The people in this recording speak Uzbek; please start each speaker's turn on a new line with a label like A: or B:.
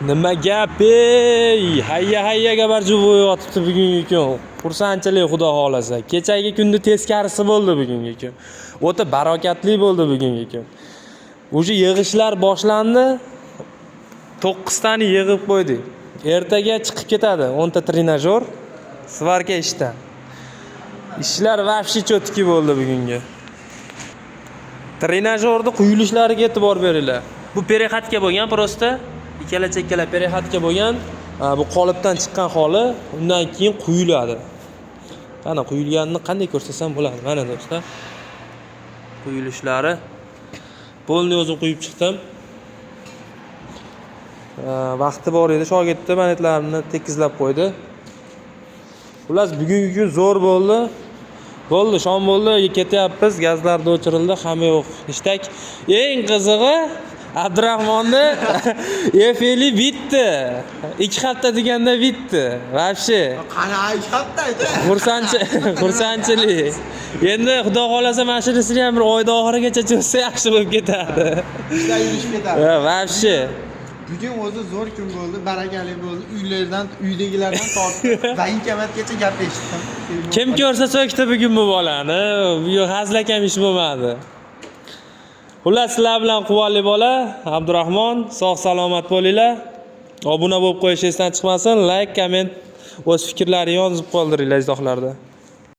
A: Nima gap ey? Hayya barcha bo'yotibdi bugungi kun. Xursandchilik xudo xolasa. Kechagi kunda teskarisi bo'ldi bugungi kun. O'ta barokatli bo'ldi bugungi kun. O'sha yig'ishlar boshlandi. 9 tani yig'ib qo'ydik. Ertaga chiqib ketadi 10 ta trenajyor. Svarka ishda. Ishlar vafshi cho'tki bo'ldi bugungi. Trenajyorda quyilishlariga e'tibor beringlar. Bu perexatga bo'lgan prosta. Ikkala perexatga bo'lgan, bu qolipdan chiqqan holi, undan keyin quyiladi. Qani quyilganini qanday ko'rsatsam bo'ladi? Mana do'stlar. Quyilishlari. Polni o'zim quyib chiqdim. Vaqti bor edi, shogirdni manetlarini tekizlab qo'ydi. Xullas bugungi kun zo'r bo'ldi. Bo'ldi, shom bo'ldi, ketyapmiz, gazlar o'chirildi, hamma yo'q. Ishtak. Eng qizig'i Abdurahmonni Efeli bitdi. 2 hafta deganda bitdi. Vafshi.
B: Qani 2 hafta edi.
A: Xursandchilik. Endi xudo xolasa mashinasini ham bir oyda oxirigacha cho'zsa yaxshi bo'lib ketadi.
B: Ishlar yurishib ketadi.
A: Vafshi.
B: Bugun o'zi zo'r kun bo'ldi, barakali bo'ldi. Uydagilardan tortib, bankomatgacha gap eshitdim.
A: Kim ko'rsa so'kdi bugun bu bolani. Bu hazlakam ish bo'lmadi. Xullas sizlar bilan quvonli bola Abdurahmon, sog' salomat bo'linglar. Obuna bo'lib qo'yishingiz esdan chiqmasin, like, komment, o'z fikrlaringizni yozib qoldiringlar izohlarda.